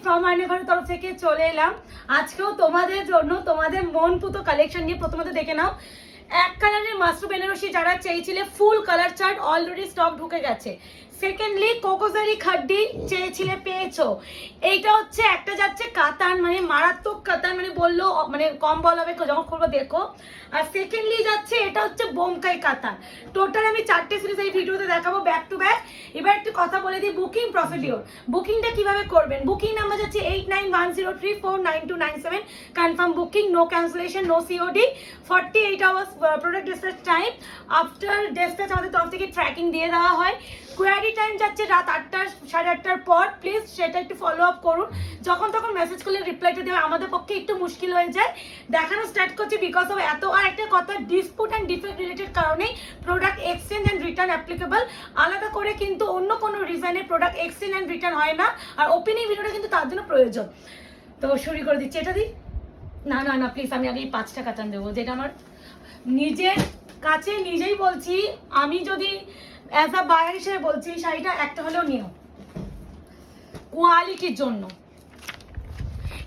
From আয়নাঘরের তরফ থেকে চলে এলাম আজকেও তোমাদের জন্য তোমাদের মন পুতো কালেকশন নিয়ে। প্রথমত দেখে নাও, এক কালারের মাশরুম বেনারসি যারা চেয়েছিলে full colour chart already stock ঢুকে গেছে। সেকেন্ডলি কোকোজারি খাড্ডি চেয়েছিলে, পেয়েছো। এইটা হচ্ছে একটা যাচ্ছে কাতান, মানে মারাত্মক কাতান, মানে বললো মানে কম বল হবে যখন খুলবো দেখো। আর সেকেন্ডলি যাচ্ছে এটা হচ্ছে বোমকাই কাতান। টোটাল আমি 4টে সিরিজ এই ভিডিওতে দেখাবো ব্যাক টু ব্যাক। এবার একটু কথা বলে দিই বুকিং প্রসিডিওর। বুকিংটা কিভাবে করবেন? বুকিং নাম্বার যাচ্ছে 8910349297। Confirm booking, no cancellation, no COD, 48 hours product dispatch time. After dispatch আমাদের তরফ থেকে ট্র্যাকিং দিয়ে দেওয়া হয়। কোয়ারি টাইম যাচ্ছে রাত 8টা 8:30টার পর। প্লিজ সেটা একটু ফলো আপ করুন। যখন তখন মেসেজ করলে রিপ্লাইটা দেওয়া আমাদের পক্ষে একটু মুশকিল হয়ে যায়। দেখানো স্টার্ট করছি বিকজ অফ এত। আর একটা কথা, ডিসপুট অ্যান্ড ডিফেক্ট রিলেটেড কারণেই product exchange and return applicable. আলাদা করে কিন্তু অন্য কোনো রিজনে প্রোডাক্ট এক্সচেঞ্জ অ্যান্ড রিটার্ন হয় না। আর ওপেনিং ভিডিওটা কিন্তু তার জন্য প্রয়োজন। তো শুরু করে দিচ্ছি। এটা দিই না না না প্লিজ, আমি আগে এই 5টা কাতান দেবো, যেটা আমার নিজের কাছে নিজেই বলছি। আমি যদি অ্যাজ আ বায়ার হিসেবে বলছি, শাড়িটা একটা হলেও নিও কোয়ালিটির জন্য।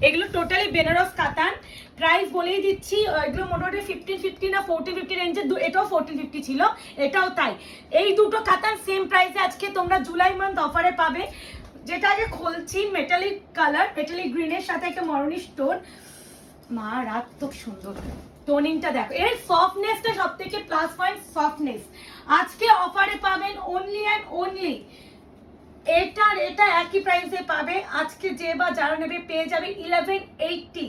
এগুলো টোটালি বেনারস কাতান। প্রাইস বলেই দিচ্ছি, এগুলো মোটামুটি 1550 না 1450 রেঞ্জে। এটাও 1450 ছিল, এটাও তাই। এই দুটো কাতান সেম প্রাইসে আজকে তোমরা জুলাই মান্থ অফারে পাবে। যেটা আগে খুলছি, মেটালিক কালার, মেটালিক গ্রিনের সাথে একটা মরুনি স্টোন। মারাত্মক সুন্দর টোনিংটা দেখো। এর সফটনেসটা সব থেকে প্লাস পয়েন্ট, সফটনেস। আজকে অফারে পাবেন অনলি অ্যান্ড অনলি এটার এটা একই প্রাইসে পাবে। আজকে যে বা যারা নেবে পেয়ে যাবে 1180,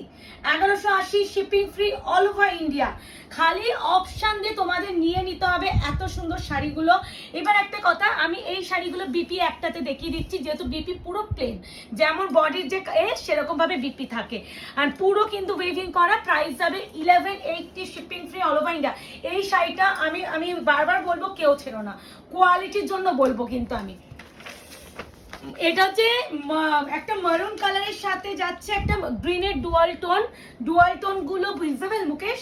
1180 shipping free all over India. খালি অপশান দিয়ে তোমাদের নিয়ে নিতে হবে এত সুন্দর শাড়িগুলো। এবার একটা কথা, আমি এই শাড়িগুলো বিপি একটাতে দেখিয়ে দিচ্ছি, যেহেতু বিপি পুরো প্লেন, যেমন বডির যে সেরকম ভাবে বিপি থাকে। আর পুরো কিন্তু ওয়েভিং করা। প্রাইস যাবে 1180 shipping free all over India. এই শাড়িটা আমি আমি বারবার বলবো, কেউ ছেড়ো না, কোয়ালিটির জন্য বলবো। কিন্তু আমি এটা হচ্ছে একটা মারুন কালারের সাথে যাচ্ছে একটা গ্রিনের ডুয়াল টোন। ডুয়াল টোন গুলো ভিজিবল মুকেশ,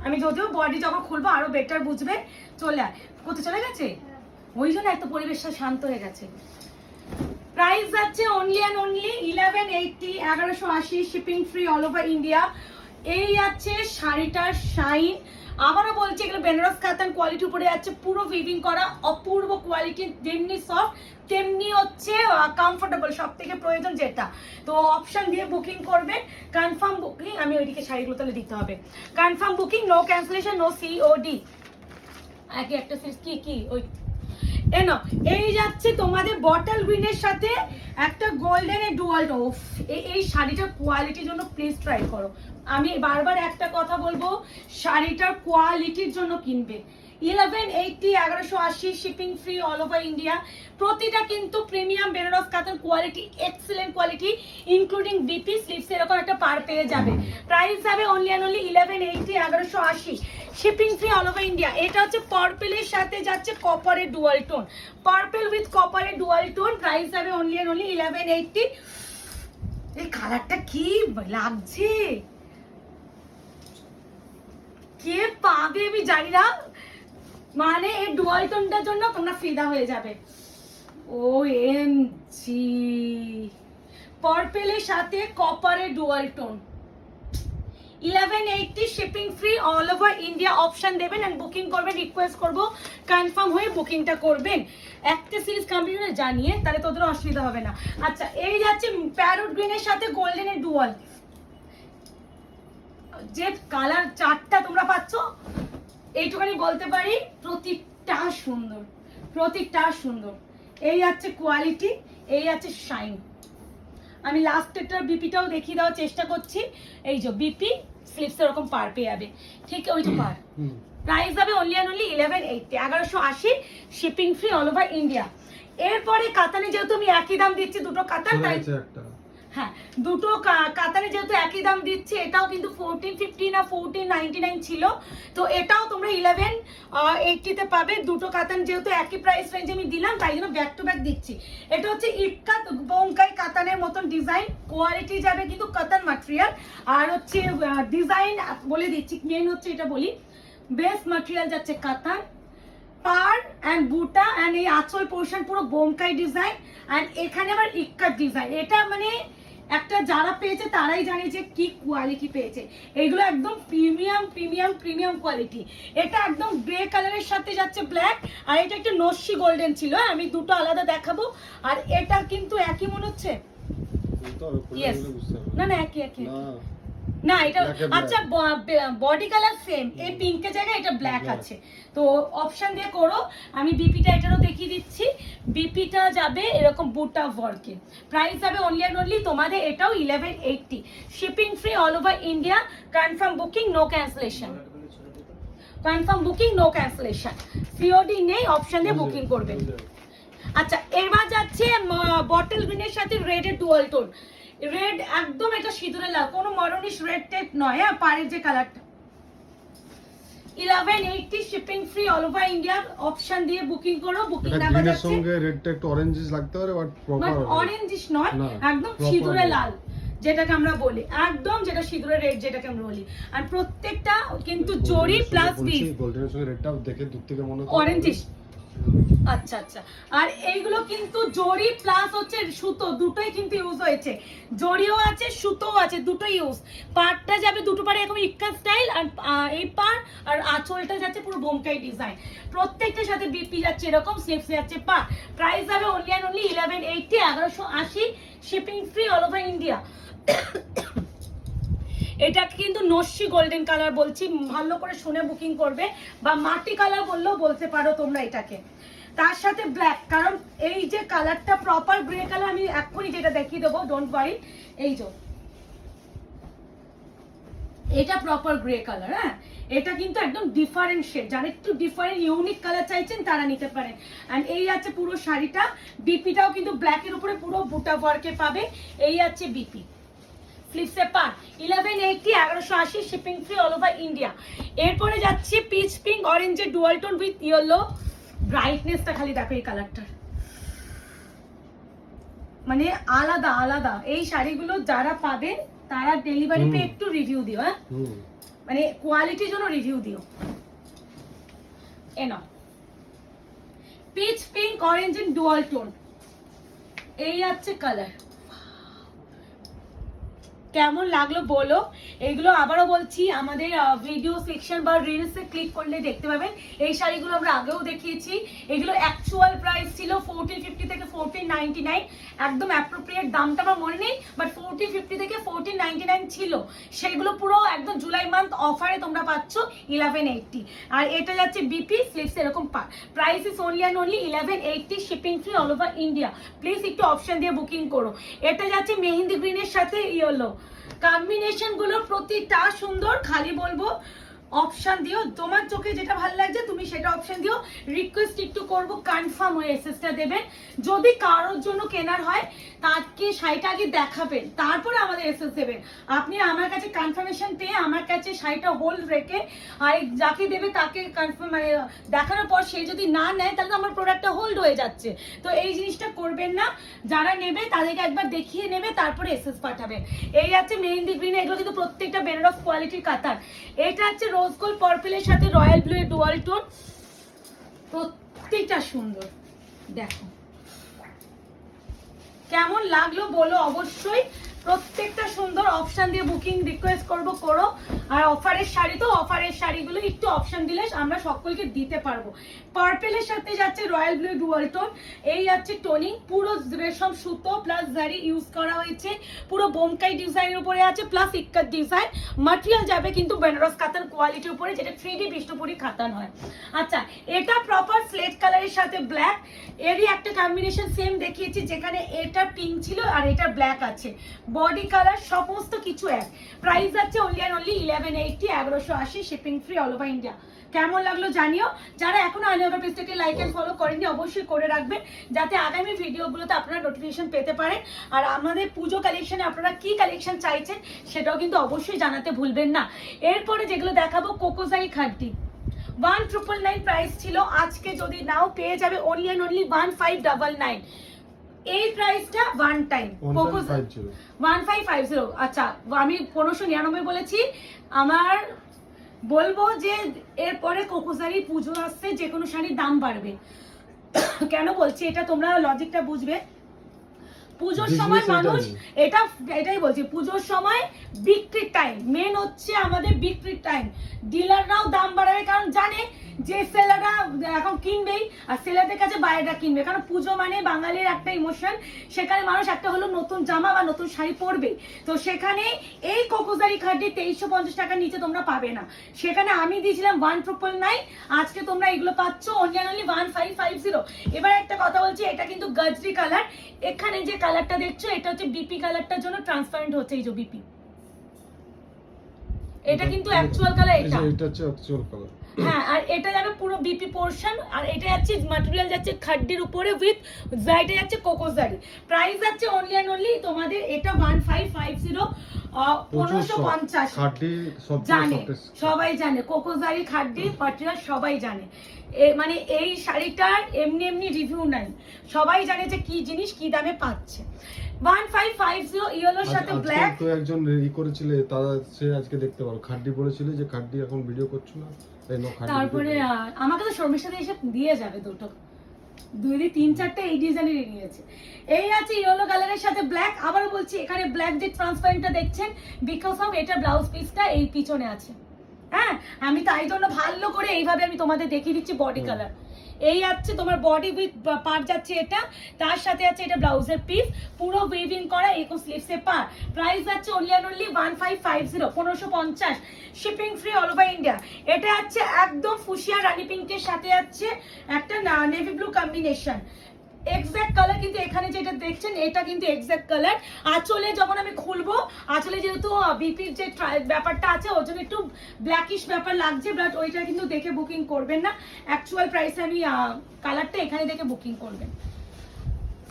আমি যদিও বডি যখন খুলবো আরো বেটার বুঝবে। চলে আয়, কোথায় চলে গেছে? ওই জন্য এত পরিবেশটা শান্ত হয়ে গেছে। প্রাইস যাচ্ছে only and only 1180, 1180 shipping free all over India. এই যাচ্ছে শাড়িটার শাইন। আবারও বলছি, এগুলো বেনারস কাতান কোয়ালিটি উপরে যাচ্ছে, পুরো উইভিং করা, অপূর্ব কোয়ালিটি। যেমনি সফট তেমনি হচ্ছে কমফোর্টেবল, সব থেকে প্রয়োজন যেটা। তো অপশন দিয়ে বুকিং করবে। কনফার্ম বুকিং, আমি ওইদিকে শাড়িগুলো তাহলে দিতে হবে। Confirm booking, no cancellation, no COD. একই একটা সিরিজ কি কি ওই এনো। এই যাচ্ছে তোমাদের বটল গ্রিনের সাথে একটা গোল্ডেনের ডুয়াল টোন। এই শাড়িটার কোয়ালিটির জন্য প্লিজ ট্রাই করো। আমি বারবার একটা কথা বলবো, শাড়িটার কোয়ালিটির জন্য কিনবে। 1180, 1180 shipping free all over India. প্রতিটা কিন্তু প্রিমিয়াম বেনারস কাতান quality, excellent quality, including BP sleeves এরকম একটা পার পেয়ে যাবে। প্রাইস যাবে only and only 1180, 1180 shipping free all over India. এটা হচ্ছে পার্পেলের সাথে যাচ্ছে কপারের ডুয়াল টোন, পার্পেল উইথ কপারের ডুয়াল টোন। প্রাইস যাবে অনলি অ্যান্ড অনলি 1180। এই কালারটা কি লাগছে, কে পাবে আমি জানি না, মানে এই ডুয়াল টোনটার জন্য তোমরা ফিদা হয়ে যাবে। ও এম জি, পার্পেলের সাথে কপারের dual tone, 1180 shipping free all over India. Option দেবেন এন্ড বুকিং করবেন। রিকোয়েস্ট করবো কনফার্ম হয়ে বুকিংটা করবেন। একটা সিরিজ কমপ্লিট হলে জানিয়ে, তাহলে তোদের অসুবিধা হবে না। আচ্ছা, এই যাচ্ছে প্যারোট গ্রিনের সাথে গোল্ডেনের ডুয়াল। যে কালার চারটা তোমরা পাচ্ছ, এইটুখানি বলতে পারি প্রত্যেকটা সুন্দর, প্রত্যেকটা সুন্দর। এই যাচ্ছে কোয়ালিটি, এই যাচ্ছে শাইন। আমি লাস্টেরটার বিপিটাও দেখিয়ে দেওয়ার চেষ্টা করছি। এই যে বিপি স্লিপস এরকম পার পেয়ে যাবে, ঠিক ওই তো পার। প্রাইস যাবে only and only 1180, 1180 shipping free all over India. এরপরে কাতানে যেহেতু আমি একই দাম দিচ্ছি, দুটো কাতান তাই হ্যাঁ, দুটো কাতারে যেহেতু একই দাম দিচ্ছে, এটাও কিন্তু 1450 না 1499 ছিল। তো এটাও তোমরা 1180 তে পাবে। দুটো কাতান যেহেতু একই প্রাইস রেঞ্জে আমি দিলাম, তাই জন্য ব্যাক টু ব্যাক দিচ্ছি। এটা হচ্ছে ইক্কাত বোমকাই কাতানের মতন ডিজাইন, কোয়ালিটি যাবে কিন্তু কাতান ম্যাটেরিয়াল। আর হচ্ছে ডিজাইন বলে দিচ্ছি, মেন হচ্ছে এটা বলি, বেস্ট ম্যাটেরিয়াল যাচ্ছে কাতান, পার এন্ড বুটা এন্ড এই আঁচল পোর্শন পুরো বোমকাই ডিজাইন। এন্ড এখানে আবার ইক্কাত ডিজাইন। এটা মানে একটা যারা পেয়েছে তারাই জানে যে কি কোয়ালিটি পেয়েছে। এইগুলো একদম প্রিমিয়াম প্রিমিয়াম প্রিমিয়াম কোয়ালিটি। এটা একদম গ্রে কালারের সাথে যাচ্ছে ব্ল্যাক, আর এটা একটা নস্যি গোল্ডেন ছিল। আমি দুটো আলাদা দেখাবো। আর এটা কিন্তু একই মনে হচ্ছে, না না একই একই না, এটা আচ্ছা বডি কালার সেম, এই পিঙ্কের জায়গায় এটা ব্ল্যাক আছে। তো অপশন দিয়ে করো। আমি বিপিটা এটারও দেখিয়ে দিচ্ছি। বিপিটা যাবে এরকম বুটা ওয়ার্কে, প্রাইস যাবে অনলি অ্যান্ড অনলি তোমাদের এটাও 1180, shipping free all over India, confirm booking no cancellation, confirm booking no cancellation, COD নেই, অপশন দিয়ে বুকিং করবেন। আচ্ছা এবার যাচ্ছে বটল গ্রিনের সাথে রেডের ডুয়াল টোন, রেড একদম এটা সিঁদুরে লাল, কোনো মরনিশ রেড টাইপ নয়। হ্যাঁ পাড়ের যে কালারটা 1180, shipping free all over India, option দিয়ে বুকিং করো। বুকিং নাম্বার আছে, সঙ্গে রেডটা একটু অরেঞ্জিশ লাগতে পারে, বাট প্রপার অরেঞ্জিশ নয়, একদম সিঁদুরে লাল যেটাকে আমরা বলি, একদম যেটা সিঁদুরে রেড যেটাকে আমরা বলি। আর প্রত্যেকটা কিন্তু জরি প্লাস বিট, গোল্ডেনের সঙ্গে রেডটা দেখে দূর থেকে মনে হচ্ছে অরেঞ্জিশ। আচ্ছা আচ্ছা, আর এইগুলো কিন্তু জরি প্লাস হচ্ছে সুতো, দুটোই কিন্তু ইউজ হয়েছে, জরিও আছে সুতোও আছে, দুটোই ইউজ। পাড়টা যাবে দুটো পাড়ে এরকম ইক্কা স্টাইল, আর এই পাড় আর আঁচলটা যাচ্ছে পুরো বোমকাই ডিজাইন। প্রত্যেকটার সাথে বিপি যাচ্ছে এরকম, স্লিপস যাচ্ছে পা। প্রাইস যাবে only and only 1180, 1180, shipping free all over India. এটা কিন্তু নস্যি গোল্ডেন কালার বলছি, ভালো করে শুনে বুকিং করবে, বা মাটি কালার বললেও বলতে পারো তোমরা এটাকে। তার সাথে ব্ল্যাক, কারণ এই যে কালারটা প্রপার গ্রে কালার, আমি এক্ষুনি যেটা দেখিয়ে দেবো, ডোন্ট ওয়ারি। এই যে এটা প্রপার গ্রে কালার। হ্যাঁ এটা কিন্তু একদম ডিফারেন্ট শেড, যারা একটু ডিফারেন্ট ইউনিক কালার চাইছেন তারা নিতে পারেন। এন্ড এই আছে পুরো শাড়িটা, বিপিটাও কিন্তু ব্ল্যাকের উপরে পুরো বুটা ওয়ার্কে পাবে। এই আছে বিপি, স্লিপসে per 1180, 1180, shipping free all over India. এরপরে যাচ্ছে পিচ পিঙ্ক অরেঞ্জের ডুয়াল টোন উইথ ইয়েলো, ব্রাইটনেসটা খালি দেখো এই কালারটার, মানে আলাদা আলাদা। এই শাড়িগুলো যারা পাবেন তারা ডেলিভারিতে একটু রিভিউ দিও, হ্যাঁ মানে কোয়ালিটির জন্য রিভিউ দিও। এনো peach pink orange and dual tone, এই আছে কালার। কেমন লাগলো বলো। এগুলো আবারও বলছি, আমাদের ভিডিও সেকশন বা রিলসে ক্লিক করলে দেখতে পাবেন। এই শাড়িগুলো আমরা আগেও দেখিয়েছি। এগুলো অ্যাকচুয়াল প্রাইস ছিল 1450 থেকে 1499, একদম অ্যাপ্রোপ্রিয়েট দামটা আমার মনে নেই, বাট 1450 থেকে 1499 ছিল। সেগুলো পুরো একদম জুলাই মান্থ অফারে তোমরা পাচ্ছ 1180। আর এটা যাচ্ছে বিপি, স্লিপস এরকম price is only and only 1180, shipping free all over India. Please একটু অপশন দিয়ে বুকিং করো। এটা যাচ্ছে মেহেন্দি গ্রিনের সাথে ইয়েলো, কম্বিনেশন গুলো প্রতিটা সুন্দর। খালি বলবো অপশন দিও, তোমার চোখে যেটা ভালো লাগছে তুমি সেটা অপশন দিও। রিকোয়েস্ট একটু করবো কনফার্ম হয়ে এসএসটা দেবেন। যদি কারোর জন্য কেনার হয় তাকে শাড়িটা আগে দেখাবেন, তারপরে আমাদের এসএস দেবেন। আপনি আমার কাছে কনফার্মেশন পেয়ে আমার কাছে শাড়িটা হোল্ড রেখে আর যাকে দেবে তাকে কনফার্ম মানে দেখানোর পর সে যদি না নেয় তাহলে তো আমার প্রোডাক্টটা হোল্ড হয়ে যাচ্ছে। তো এই জিনিসটা করবেন না, যারা নেবে তাদেরকে একবার দেখিয়ে নেবে তারপরে এসএস পাঠাবেন। এই আছে মেহেন্দি গ্রিন, এগুলো কিন্তু প্রত্যেকটা বেনারস কোয়ালিটির কাতার। এটা হচ্ছে রোজ গোল্ড পার্পলের সাথে রয়্যাল ব্লু এর ডুয়াল টোন, প্রত্যেকটা সুন্দর। দেখো কেমন লাগলো বলো অবশ্যই, প্রত্যেকটা সুন্দর। অপশন দিয়ে বুকিং রিকোয়েস্ট করবো করো। আর অফারের শাড়ি তো অফারের শাড়িগুলো একটু অপশন দিলে আমরা সকলকে দিতে পারবো। পার্পেলের সাথে যাচ্ছে রয়্যাল ব্লু ডুয়াল টোন, এই যাচ্ছে টোনিং, পুরো রেশম সুতো প্লাস জারি ইউজ করা হয়েছে, পুরো বোমকাই ডিজাইনের উপরে আছে প্লাস ইক্কাত ডিজাইন। ম্যাটেরিয়াল যাবে কিন্তু বেনারস কাতান কোয়ালিটির উপরে, যেটা 3D বিষ্ণুপুরি কাতান হয়। আচ্ছা এটা প্রপার স্লেট কালারের সাথে ব্ল্যাক, এরই একটা কম্বিনেশন সেম দেখিয়েছি, যেখানে এটা পিঙ্ক ছিল আর এটা ব্ল্যাক আছে। বডি কালার সমস্ত কিছু এক। প্রাইস যাচ্ছে only and only 1180, 1180, shipping free all over India. কেমন লাগলো জানিও। যারা এখনো আলিয়াবার পেজটাকে লাইক এন্ড ফলো করেননি অবশ্যই করে রাখবেন, যাতে আগামী ভিডিওগুলোতে আপনারা নোটিফিকেশন পেতে পারেন। আর আমাদের পুজো কালেকশনে আপনারা কি কালেকশন চাইছেন সেটাও কিন্তু অবশ্যই জানাতে ভুলবেন না। এরপরে যেগুলো দেখাবো কোকোজাই খাড্ডি, 1999 প্রাইস ছিল, আজকে যদি নাও পেয়ে যাবে অনলি অ্যান্ড অনলি 1599। এই প্রাইসটা ওয়ান টাইম 1550। আচ্ছা আমি 1599 বলেছি। আমার বলবো যে এরপরে কোকোজারি পুজো আসছে, যে কোনো শাড়ির দাম বাড়বে। কেন বলছি এটা তোমরা লজিকটা বুঝবে। পুজোর Business সময় এটাই। মানুষ এটাই বলছি, পুজোর সময় বিক্রির টাইম, মেন হচ্ছে আমাদের বিক্রির টাইম। ডিলাররাও দাম বাড়াবে, কারণ জানে যে সেলাররা এখন কিনবেই, আর সেলারদের কাছে বাইরেটা কিনবে, কারণ পুজো মানে বাঙালির একটা ইমোশন, সেখানে মানুষ একটা হলো নতুন জামা বা নতুন শাড়ি পরবে। তো সেখানে এই কোকোজারি খাড্ডি 2350 টাকার নিচে তোমরা পাবে না। সেখানে আমি দিয়েছিলাম 1999, আজকে তোমরা এগুলো পাচ্ছ অনলি 1550। এবার একটা কথা বলছি, এটা কিন্তু গাজরি কালার। এখানে যে কালারটা দেখছো এটা হচ্ছে বিপি কালারটার জন্য ট্রান্সপারেন্ট হচ্ছে, এই যে বিপি, এটা কিন্তু অ্যাকচুয়াল কালার এটা। এটা হচ্ছে অ্যাকচুয়াল কালার। হ্যাঁ, আর এটা যাবে পুরো বিপি পোরশন, আর এটা যাচ্ছে ম্যাটেরিয়াল যাচ্ছে খাড্ডির উপরে উইথ জাইটা যাচ্ছে কোকোজারি। প্রাইস যাচ্ছে অনলি তোমাদের এটা 1550, 1550। খাড্ডি সব জানে, সবাই জানে কোকোজারি খাড্ডি ম্যাটেরিয়াল, সবাই জানে। মানে এই শাড়িটার এমনি রিভিউ নাই, সবাই জানে যে কি জিনিস কি দামে পাচ্ছে। 1550 ইয়েলোর সাথে ব্ল্যাক। তো একজন করেছিলে, তারা সে আজকে দেখতে পারো, খাড্ডি বলেছিলে যে খাড্ডি এখন ভিডিও করছো না, তাই না? তারপরে আমাকে তো শর্মির সাথে এসে দিয়ে যাবে দুটো, 2-3-4টে এই ডিজাইনেরই নিয়েছে। এই আছে ইয়েলো কালারের সাথে ব্ল্যাক। আবার বলছি, এখানে ব্ল্যাক যে ট্রান্সপারেন্টটা দেখছেন, বিকজ অফ এটা ব্লাউজ পিসটা এই পিছনে আছে। হ্যাঁ, আমি তাই জন্য ভালো করে এইভাবে আমি তোমাদের দেখিয়ে দিচ্ছি বডি কালার। এই আছে তোমার বডি উইথ পার যাচ্ছে এটা, তার সাথে আছে এটা ব্লাউজের পিস, পুরো উইভিং করা, এরকম স্লিভসে পার। প্রাইস যাচ্ছে only 1550, 1550, shipping free all over India. এটা আছে একদম ফুশিয়া রানী পিঙ্কের সাথে আছে একটা navy blue combination, exact colour কিন্তু এখানে যেটা দেখছেন এটা কিন্তু এক্সাক্ট কালার। আঁচলে যখন আমি খুলবো, আঁচলে যেহেতু বিপির যে ব্যাপারটা আছে ওর জন্য একটু ব্ল্যাকিশ ব্যাপার লাগছে, বাট ওইটা কিন্তু দেখে বুকিং করবেন না। অ্যাকচুয়াল প্রাইস আমি কালারটা এখানে দেখে বুকিং করবেন।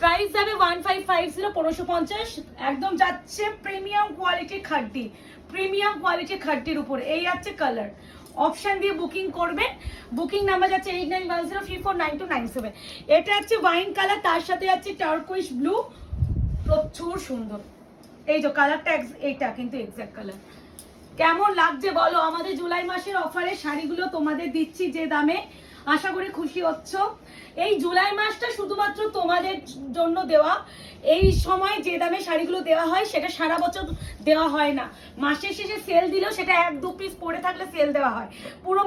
প্রাইস যাবে 1550, 1550, একদম যাচ্ছে প্রিমিয়াম কোয়ালিটির খাড্ডি, প্রিমিয়াম কোয়ালিটির খাড্ডির উপর। এই আছে কালার, অপশন দিয়ে বুকিং করবেন। বুকিং নাম্বার যাচ্ছে 8910349297। এটা হচ্ছে ওয়াইন কালার, তার সাথে আছে টার্কুইশ ব্লু, প্রচুর সুন্দর। এই যে কালারটা, এইটা কিন্তু এক্সাক্ট কালার। কেমন লাগছে বলো? আমাদের জুলাই মাসের অফারে শাড়িগুলো তোমাদের দিচ্ছি যে দামে, আশা করি খুশি হচ্ছ। এই জুলাই মাসটা শুধুমাত্র তোমাদের জন্য দেওয়া। এই সময় যে দামে শাড়িগুলো দেওয়া হয় সেটা সারা বছর দেওয়া হয় না। মাসের শেষে সেল দিলেও সেটা 1-2 পিস পরে থাকলে সেল দেওয়া হয়, পুরো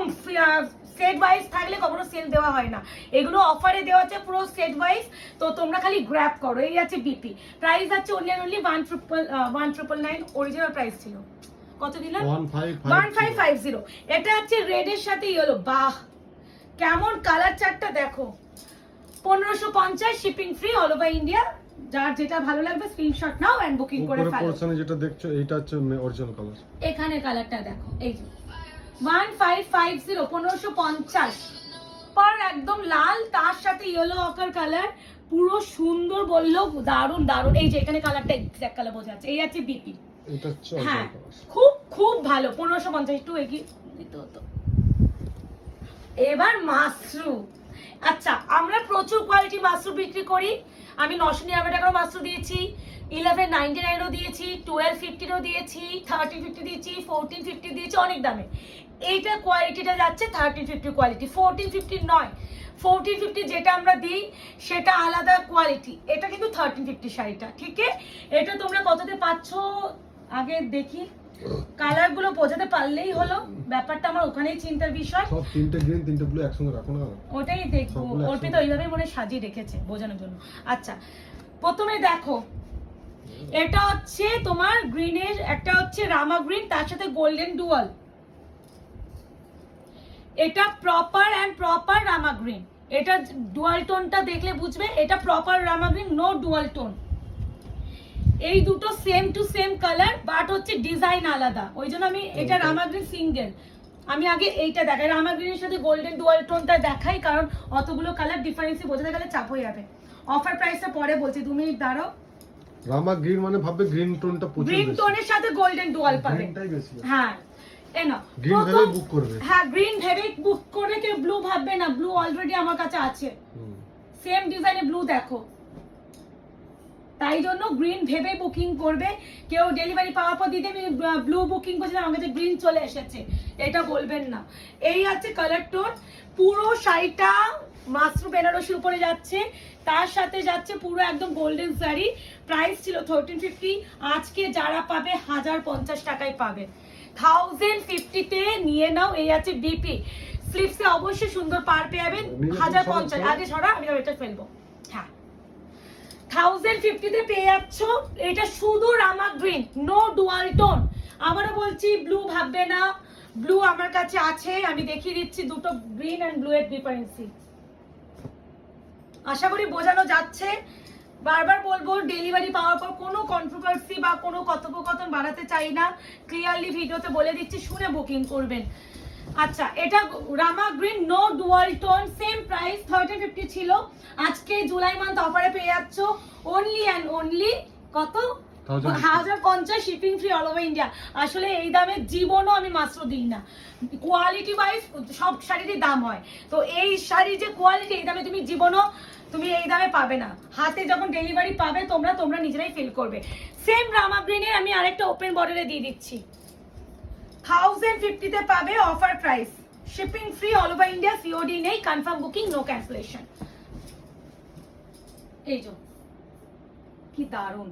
সেট ওয়াইজ থাকলে কখনো সেল দেওয়া হয় না। এগুলো অফারে দেওয়া আছে পুরো সেট ওয়াইজ, তো তোমরা খালি গ্র্যাব করো। এই আছে বিপি, প্রাইস আছে অনলি 1999, অরিজিনাল প্রাইস ছিল কত দিলাম? 1550। এটা হচ্ছে রেড এর সাথে ইয়েলো, বাহ কেমন কালার চারটা দেখো। 1550, shipping free all over India. যার যেটা ভালো লাগবে স্ক্রিনশট নাও এন্ড বুকিং করে ফেলো। পোরশনে যেটা দেখছো এটা হচ্ছে অরিজিনাল কালার। এখানে কালারটা দেখো, এই যে 1550, 1550 পার, একদম লাল, তার সাথে ইয়েলো অকার কালার, পুরো সুন্দর বললো, দারুন দারুন। এই যে এখানে কালারটা এক্সাক্ট কালার বোঝা যাচ্ছে। এই আছে বিপি, এটা হচ্ছে হ্যাঁ খুব খুব ভালো। 1550 একটু এগিয়ে দিতে হতো। এবার মাশরু। আচ্ছা, আমরা প্রচুর কোয়ালিটি মাশরু বিক্রি করি। আমি 999 টাকারও মাশরু দিয়েছি, 1199 দিয়েছি, 1250 দিয়েছি, 1350 দিয়েছি, 1450 দিয়েছি, অনেক দামে। এইটা কোয়ালিটিটা যাচ্ছে 1350 কোয়ালিটি, 1450 নয়। 1450 যেটা আমরা দিই সেটা আলাদা কোয়ালিটি, এটা কিন্তু 1350 শাড়িটা। ঠিক আছে, এটা তোমরা কততে পাচ্ছ আগে দেখি, কালার গুলো বোঝাতে পারলেই হলো, ব্যাপারটা আমার ওখানেই চিন্তার বিষয়। সব তিনটে গ্রিন তিনটে ব্লু একসঙ্গে রাখো না, ওটাই দেখবো, অর্পিতা ওইভাবেই মনে সাজিয়ে রেখেছে বোঝানোর জন্য। আচ্ছা, প্রথমে দেখো, এটা হচ্ছে তোমার গ্রিনের, একটা হচ্ছে রামা গ্রিন, তার সাথে গোল্ডেন ডুয়াল। এটা প্রপার রামা গ্রিন। এটা ডুয়াল টোনটা দেখলে বুঝবে এটা প্রপার রামা গ্রিন, নো ডুয়াল টোন। এই দুটো same to same colour, but হচ্ছে ডিজাইন আলাদা, ওই জন্য আমি এটা রামা গ্রিন সিঙ্গেল। আমি আগে এইটা দেখাই, রামা গ্রিনের সাথে গোল্ডেন ডুয়াল টোনটা দেখাই, কারণ অতগুলো কালার ডিফারেন্সই বোঝাতে গেলে চাপ হয়ে যাবে। অফার প্রাইসটা পরে বলছি, 2 মিনিট দাঁড়াও। রামা গ্রিন মানে ভাববে গ্রিন টোনটা প্রচুর বেশি, গ্রিন টোনের সাথে গোল্ডেন ডুয়াল পাবে, গ্রিনটাই বেশি। হ্যাঁ এই না, গ্রিন ভেবে বুক করবে। হ্যাঁ, গ্রিন ভেবে বুক করে, কেউ ব্লু ভাববে না, ব্লু অলরেডি আমার কাছে আছে, সেম ডিজাইনে ব্লু দেখো, তাই জন্য গ্রিন ভেবে বুকিং করবে। কেউ ডেলিভারি পাওয়ার পর দিতে আমি ব্লু বুকিং করছিলাম, আমার কাছে গ্রিন চলে এসেছে, এটা বলবেন না। এই আছে কালার টোন, পুরো শাড়িটা মাশরু বেনারসির উপরে যাচ্ছে, তার সাথে যাচ্ছে পুরো একদম গোল্ডেন শাড়ি। প্রাইস ছিল 1350, আজকে যারা পাবে 1050 টাকায় পাবে। 1050-তে নিয়ে নাও। এই আছে বিপি স্লিপসে অবশ্যই সুন্দর পার পেয়ে যাবেন। 1050 আগে ছড়া, আমি এটা ফেলবো। হ্যাঁ 1050-তে পেয়ে যাচ্ছ। এটা শুধু রামা গ্রিন, নো ডুয়াল টোন। আবারও বলছি ব্লু ভাববে না, ব্লু আমার কাছে আছে, আমি দেখিয়ে দিচ্ছি দুটো গ্রিন এন্ড ব্লু এর ডিফারেন্সি। আশা করি বোঝানো যাচ্ছে। বারবার বলবো ডেলিভারি পাওয়ার পর কোনো কন্ট্রোভার্সি বা কোনো কথোপকথন বাড়াতে চাই না, ক্লিয়ারলি ভিডিওতে বলে দিচ্ছি, শুনে বুকিং করবেন। আচ্ছা এটা রামা green, no dual tone, same price 1350 ছিল, আজকে জুলাই মান্থ অফারে পেয়ে যাচ্ছ অনলি অ্যান্ড অনলি কত? 1050, shipping free all over India. আসলে এই দামে জীবনও আমি মাত্র দিই না, কোয়ালিটি ওয়াইজ সব শাড়িরই দাম হয়, তো এই শাড়ির যে কোয়ালিটি এই দামে তুমি জীবনও তুমি এই দামে পাবে না। হাতে যখন ডেলিভারি পাবে তোমরা নিজেরাই ফিল করবে। সেম রামা গ্রিনের আমি আরেকটা ওপেন বর্ডারে দিয়ে দিচ্ছি, 1050-তে পাবে offer price, shipping free all over India, COD নেই, কনফার্ম বুকিং, নো ক্যান্সেলেশন। এই যে কি দারুন,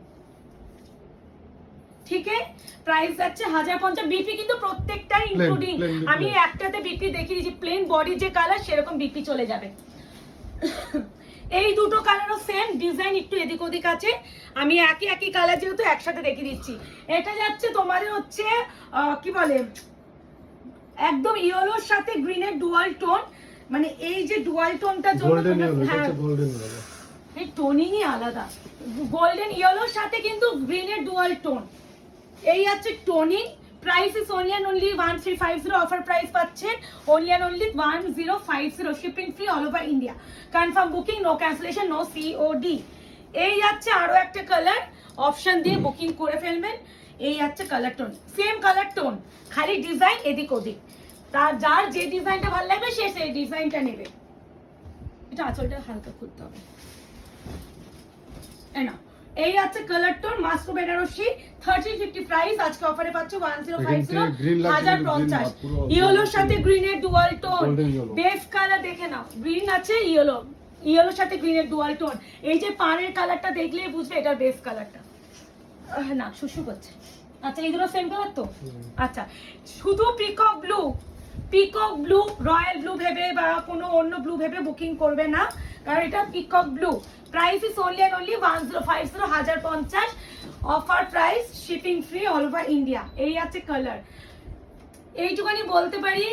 ঠিক আছে। প্রাইস যাচ্ছে 1050, বিপি কিন্তু প্রত্যেকটা ইনক্লুডিং, আমি একটাতে বিপি দেখিয়ে দিয়েছি, প্লেন বডি যে কালার সেরকম বিপি চলে যাবে। এই দুটো কালারও সেম ডিজাইন, একটু এদিক ওদিক আছে, আমি একই কালার যেহেতু একসাথে দেখিয়ে দিচ্ছি। এটা যাচ্ছে তোমাদের হচ্ছে কি বলে একদম ইয়েলোর সাথে গ্রিনের ডুয়াল টোন, মানে এই যে ডুয়াল টোনটার জন্য এই টোনিংই আলাদা, গোল্ডেন ইয়েলোর সাথে কিন্তু গ্রিনের ডুয়াল টোন, এই আছে toning. Price is only and only 1350, offer price পাচ্ছেন only and only 1050, shipping free all over India, confirm booking, no cancellation, no COD. এই যাচ্ছে আরো একটা কালার, অপশন দিয়ে বুকিং করে ফেলবেন। এই যাচ্ছে colour tone, same colour tone, খালি ডিজাইন এদিক ওদিক, তার যার যে ডিজাইনটা ভালো লাগবে সে সেই ডিজাইনটা নেবে। এটা আঁচলটা হালকা খুলতে হবে, না এই আছে colour tone, Mashru Banarasi, 1350 price, আজকে অফারে পাচ্ছ 1050, 1050। ইয়েলোর সাথে গ্রিনের ডুয়াল টোন, বেস কালার দেখে নাও, গ্রিন আছে ইয়েলোর সাথে গ্রিনের ডুয়াল টোন, এই যে পাড়ের কালারটা দেখলেই বুঝবে এটার বেস কালারটা। না শুশু করছে। আচ্ছা এইগুলো সেম কালার তো? আচ্ছা শুধু পিকক ব্লু রয়্যাল ব্লু ভেবে বা কোনো অন্য ব্লু ভেবে বুকিং করবে না, কারণ এটা peacock blue. Price is only and only 1050, 1050, offer price, shipping free all over India. এই আছে কালার। এইটুখানি বলতে পারি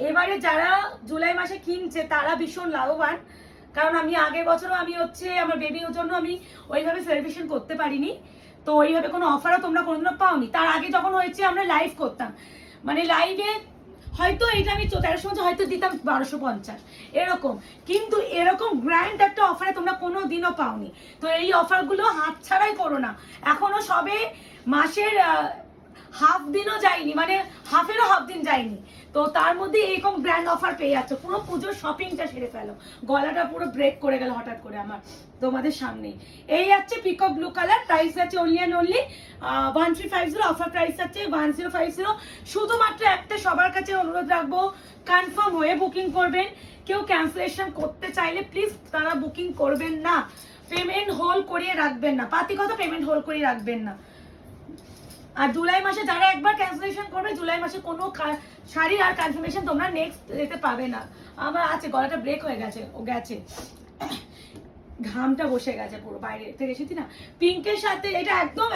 এবারে যারা জুলাই মাসে কিনছে তারা ভীষণ লাভবান, কারণ আমি আগের বছরও আমি হচ্ছে আমার বেবির জন্য আমি ওইভাবে সেলিব্রেশন করতে পারিনি, তো ওইভাবে কোনো অফারও তোমরা কোনোদিনও পাওনি। তার আগে যখন হয়েছে আমরা লাইভ করতাম, মানে লাইভে হয়তো এটা আমি 1300 মধ্যে হয়তো দিতাম 1250 এরকম, কিন্তু এরকম গ্র্যান্ড একটা অফারে তোমরা কোনো দিনও পাওনি। তো এই অফারগুলো হাত ছাড়াই করো না, এখনো সবে মাসের হাফ দিনও যায়নি, মানে হাফেরও হাফ দিন যায়নি, তো তার মধ্যে এরকম গ্র্যান্ড অফার পেয়ে যাচ্ছ। পুরো পুজোর শপিংটা সেরে ফেলো, গলাটা পুরো ব্রেক করে গেল হঠাৎ করে আমার তোমাদের সামনে। এই যাচ্ছে পিকক ব্লু কালার, প্রাইস আছে only and only 1350, offer price আছে 1050। শুধুমাত্র একটা সবার কাছে অনুরোধ রাখবো, কনফার্ম হয়ে বুকিং করবেন। কেউ ক্যান্সেলেশন করতে চাইলে প্লিজ তারা বুকিং করবেন না, পেমেন্ট হোল্ড করিয়ে রাখবেন না, পাতি কথা পেমেন্ট হোল্ড করিয়ে রাখবেন না। আর জুলাই মাসে যারা একবার ক্যান্সেলেশন করবে, জুলাই মাসে কোনো শাড়ি আর কনফার্মেশন তোমরা নেক্সট যেতে পাবে না। আমার আছে গলাটা ব্রেক হয়ে গেছে, ও গেছে, ঘামটা বসে গেছে পুরো, বাইরে থেকে এসেছি না। পিঙ্কের সাথে এটা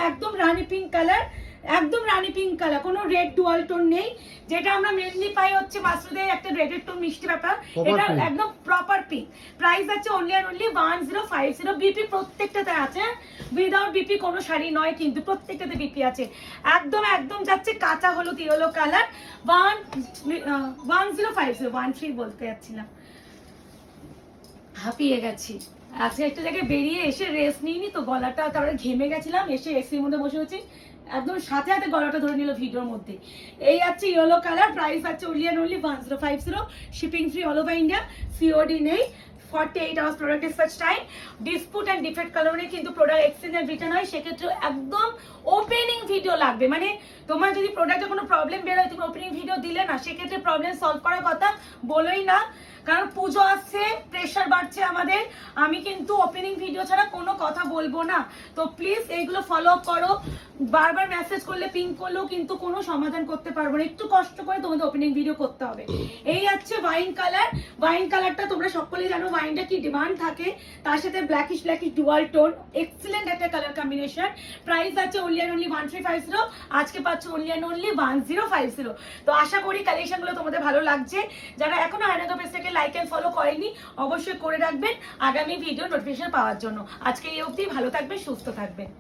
একদম রানী পিঙ্ক কালার, একদম রানী পিঙ্ক কালার, কোনো রেড ডুয়াল টোন নেই, যেটা আমরা মেনলি পাই হচ্ছে মাসরুদের একটা রেডের টোন মিষ্টি ব্যাপার, এটা একদম প্রপার পিঙ্ক। প্রাইস আছে অনলি অ্যান্ড অনলি 1050, বিপি প্রত্যেকটাতে আছে, উইদাউট বিপি কোনো শাড়ি নয় কিন্তু প্রত্যেকটাতে বিপি আছে। একদম যাচ্ছে কাঁচা হলুদ ইয়েলো কালার, 1050, 13 বলতে যাচ্ছিলাম, হাঁপিয়ে গেছি। আজকে একটা জায়গায় বেরিয়ে এসে রেস্ট নিইনি তো, গলাটা তারপরে ঘেমে গেছিলাম, এসে এসির মধ্যে বসে হচ্ছে, একদম সাথে গলাটা ধরে নিল ভিডিওর মধ্যে। এই আছে ইয়েলো কালার, প্রাইস আছে only and only 1050, shipping free all over India, COD নেই, 48 hours product dispatch time. Dispute and defect কালারে কিন্তু প্রোডাক্ট এক্সচেঞ্জ এন্ড রিটার্ন হয়, সেক্ষেত্রে একদম ওপেনিং ভিডিও লাগবে। মানে তোমার যদি প্রোডাক্টে কোনো প্রবলেম বেরোয়, তুমি ওপেনিং ভিডিও দিলে না, সেক্ষেত্রে প্রবলেম সলভ করার কথা বলোই না। কারণ পুজো আসছে, প্রেশার বাড়ছে আমাদের, আমি কিন্তু ওপেনিং ভিডিও ছাড়া কোনো কথা বলবো না। তো প্লিজ এইগুলো ফলো আপ করো। বারবার মেসেজ করলে, পিং করলেও কিন্তু কোনো সমাধান করতে পারবো না, একটু কষ্ট করে তোমাদের ওপেনিং ভিডিও করতে হবে। এই হচ্ছে ওয়াইন কালার। ওয়াইন কালারটা তোমরা সকলেই জানো ওয়াইনটা কি ডিমান্ড থাকে, তার সাথে ব্ল্যাকিশ ডুয়াল টোন, এক্সিলেন্ট একটা কালার কম্বিনেশন। প্রাইস আছে অনলি অ্যান্ড অনলি 1350, আজকে পাচ্ছ অনলি অ্যান্ড অনলি 1050। তো আশা করি কালেকশনগুলো তোমাদের ভালো লাগছে। যারা এখনো আয়নাগো পেজটাকে লাইক এন্ড ফলো করেনি, অবশ্যই করে রাখবেন আগামী ভিডিও নোটিফিকেশন পাওয়ার জন্য। আজকে এই অবধি, ভালো থাকবেন, সুস্থ থাকবেন।